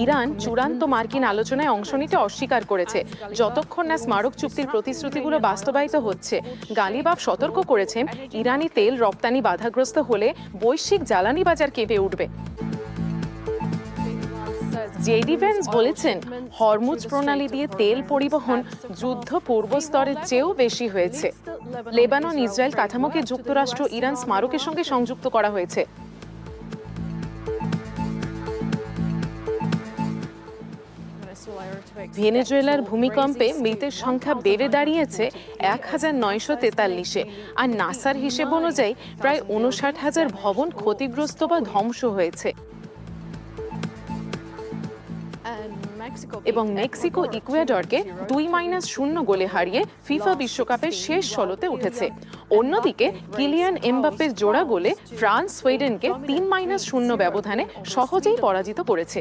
Iran চূড়ান্ত মার্কিন আলোচনায় অংশ নিতে অস্বীকার করেছে যতক্ষণ না স্মারক চুক্তির প্রতিশ্রুতিগুলো বাস্তবায়িত হচ্ছে। গালিবাফ সতর্ক করেছেন, ইরানি তেল রপ্তানি বাধাগ্রস্ত হলে বৈশ্বিক জ্বালানি বাজার কেঁপে উঠবে। জেডি ভ্যান্স বলেছেন, হরমুজ প্রণালী দিয়ে তেল পরিবহন যুদ্ধ পূর্ব স্তরের চেয়েও বেশি হয়েছে। লেবানন ইসরায়েল কাঠামোকে যুক্তরাষ্ট্র ইরান স্মারকের সঙ্গে সংযুক্ত করা হয়েছে। ভেনেজুয়েলার ভূমিকম্পে মৃতের সংখ্যা বেড়ে দাঁড়িয়েছে 1943-এ, আর নাসার হিসেব অনুযায়ী প্রায় 59,000 ভবন ক্ষতিগ্রস্ত বা ধ্বংস হয়েছে। এবং মেক্সিকো ইকুয়েডরকে 2-0 গোলে হারিয়ে ফিফা বিশ্বকাপের শেষ ষোলোতে উঠেছে। অন্যদিকে কিলিয়ান এমবাপ্পের জোড়া গোলে ফ্রান্স সুইডেনকে 3-0 ব্যবধানে সহজেই পরাজিত করেছে।